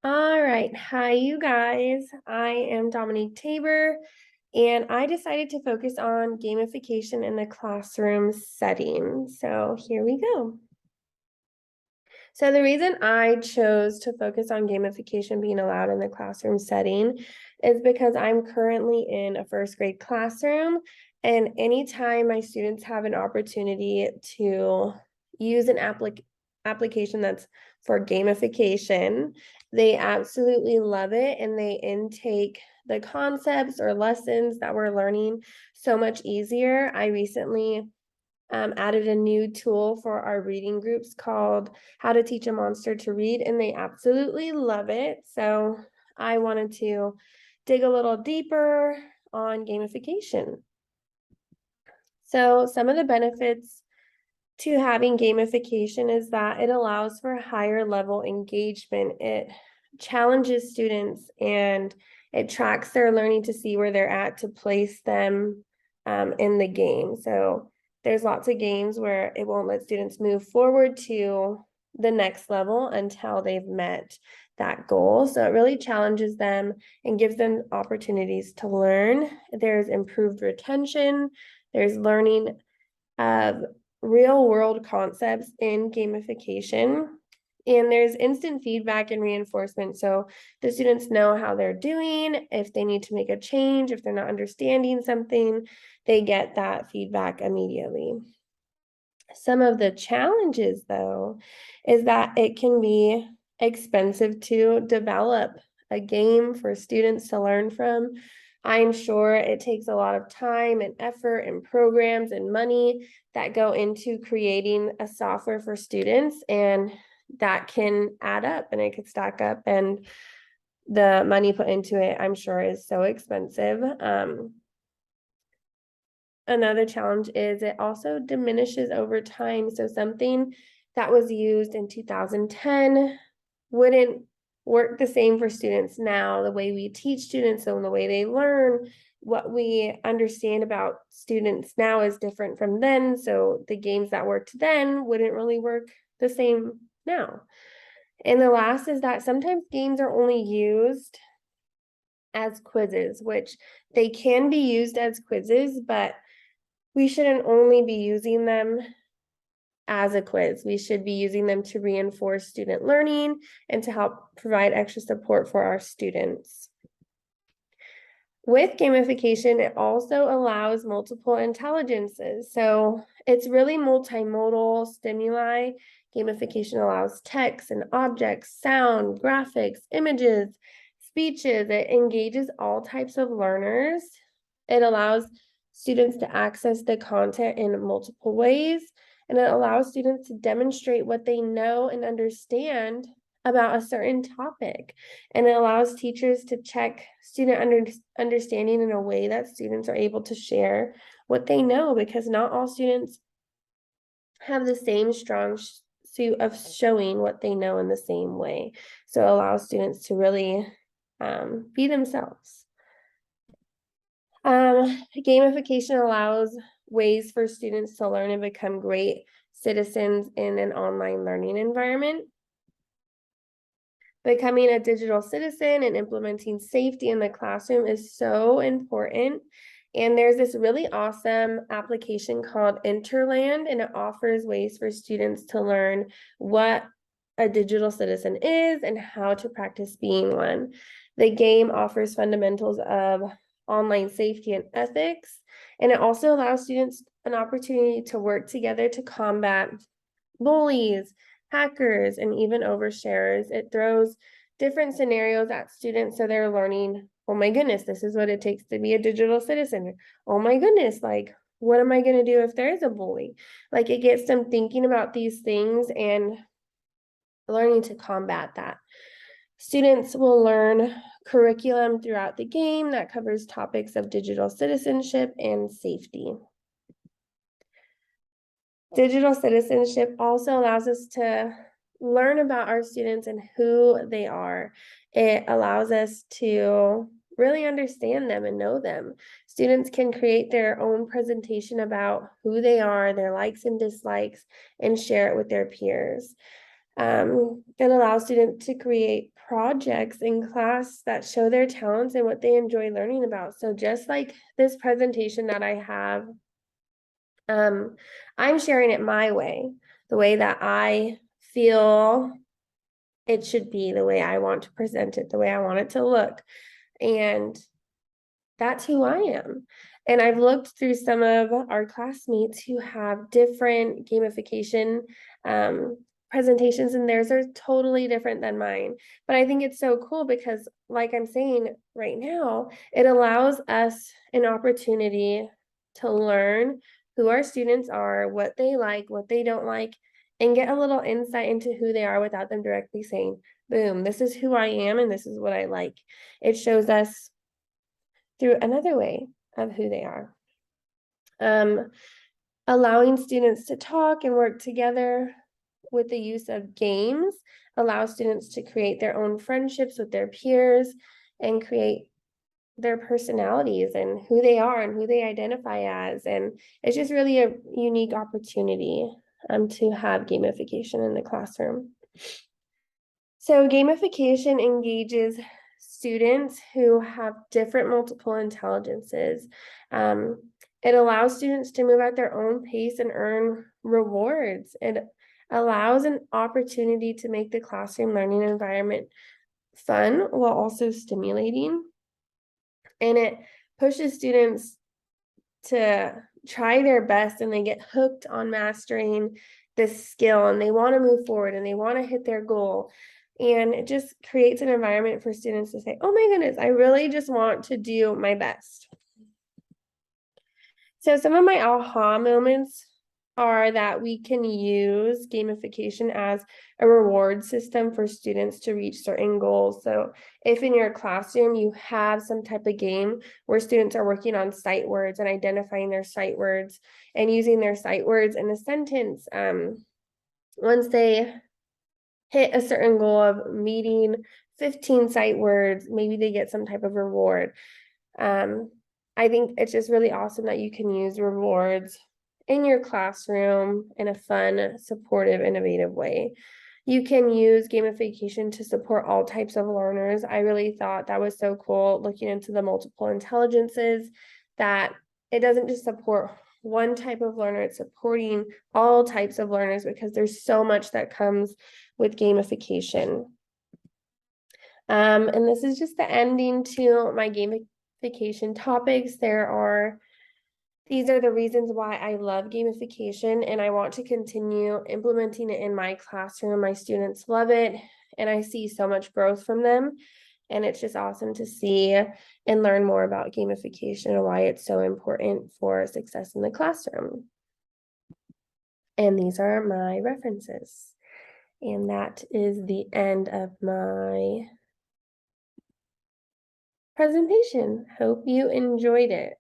All right. Hi, you guys. I am Dominique Tabor, and I decided to focus on gamification in the classroom setting. So here we go. So the reason I chose to focus on gamification being allowed in the classroom setting is because I'm currently in a first grade classroom, and anytime my students have an opportunity to use an application that's for gamification, they absolutely love it and they intake the concepts or lessons that we're learning so much easier. I recently added a new tool for our reading groups called How to Teach a Monster to Read, and they absolutely love it. So I wanted to dig a little deeper on gamification. So some of the benefits to having gamification is that it allows for higher level engagement. It challenges students and it tracks their learning to see where they're at to place them in the game. So there's lots of games where it won't let students move forward to the next level until they've met that goal. So it really challenges them and gives them opportunities to learn. There's improved retention. There's learning of real world concepts in gamification. And there's instant feedback and reinforcement. So the students know how they're doing. If they need to make a change, if they're not understanding something, they get that feedback immediately. Some of the challenges, though, is that it can be expensive to develop a game for students to learn from. I'm sure it takes a lot of time and effort and programs and money that go into creating a software for students, and that can add up and it could stack up, and the money put into it, I'm sure, is so expensive. Another challenge is it also diminishes over time. So something that was used in 2010 wouldn't work the same for students now. The way we teach students and the way they learn, what we understand about students now is different from then. So the games that worked then wouldn't really work the same now. And the last is that sometimes games are only used as quizzes, which they can be used as quizzes, but we shouldn't only be using them as a quiz. We should be using them to reinforce student learning and to help provide extra support for our students. With gamification, it also allows multiple intelligences. So it's really multimodal stimuli. Gamification allows text and objects, sound, graphics, images, speeches. It engages all types of learners. It allows students to access the content in multiple ways, and it allows students to demonstrate what they know and understand about a certain topic. And it allows teachers to check student understanding in a way that students are able to share what they know, because not all students have the same strong suit of showing what they know in the same way. So it allows students to really be themselves. Gamification allows ways for students to learn and become great citizens in an online learning environment. Becoming a digital citizen and implementing safety in the classroom is so important. And there's this really awesome application called Interland, and it offers ways for students to learn what a digital citizen is and how to practice being one. The game offers fundamentals of online safety and ethics, and it also allows students an opportunity to work together to combat bullies, hackers, and even oversharers. It throws different scenarios at students so they're learning, oh my goodness, this is what it takes to be a digital citizen. Oh my goodness, like, what am I going to do if there is a bully? Like, it gets them thinking about these things and learning to combat that. Students will learn curriculum throughout the game that covers topics of digital citizenship and safety. Digital citizenship also allows us to learn about our students and who they are. It allows us to really understand them and know them. Students can create their own presentation about who they are, their likes and dislikes, and share it with their peers. It allows students to create projects in class that show their talents and what they enjoy learning about. So just like this presentation that I have, I'm sharing it my way, the way that I feel it should be, the way I want to present it, the way I want it to look. And that's who I am. And I've looked through some of our classmates who have different gamification presentations, and theirs are totally different than mine. But I think it's so cool because, like I'm saying right now, it allows us an opportunity to learn who our students are, what they like, what they don't like, and get a little insight into who they are without them directly saying, boom, this is who I am and this is what I like. It shows us through another way of who they are. Allowing students to talk and work together with the use of games allows students to create their own friendships with their peers and create their personalities and who they are and who they identify as. And it's just really a unique opportunity to have gamification in the classroom. So gamification engages students who have different multiple intelligences. It allows students to move at their own pace and earn rewards. It allows an opportunity to make the classroom learning environment fun while also stimulating. And it pushes students to try their best, and they get hooked on mastering this skill, and they want to move forward and they want to hit their goal. And it just creates an environment for students to say, oh my goodness, I really just want to do my best. So some of my aha moments are that we can use gamification as a reward system for students to reach certain goals. So if in your classroom you have some type of game where students are working on sight words and identifying their sight words and using their sight words in a sentence, once they hit a certain goal of meeting 15 sight words, maybe they get some type of reward. I think it's just really awesome that you can use rewards in your classroom in a fun, supportive, innovative way. You can use gamification to support all types of learners. I really thought that was so cool, looking into the multiple intelligences, that it doesn't just support one type of learner, it's supporting all types of learners because there's so much that comes with gamification. And this is just the ending to my gamification topics. These are the reasons why I love gamification, and I want to continue implementing it in my classroom. My students love it, and I see so much growth from them. And it's just awesome to see and learn more about gamification and why it's so important for success in the classroom. And these are my references. And that is the end of my presentation. Hope you enjoyed it.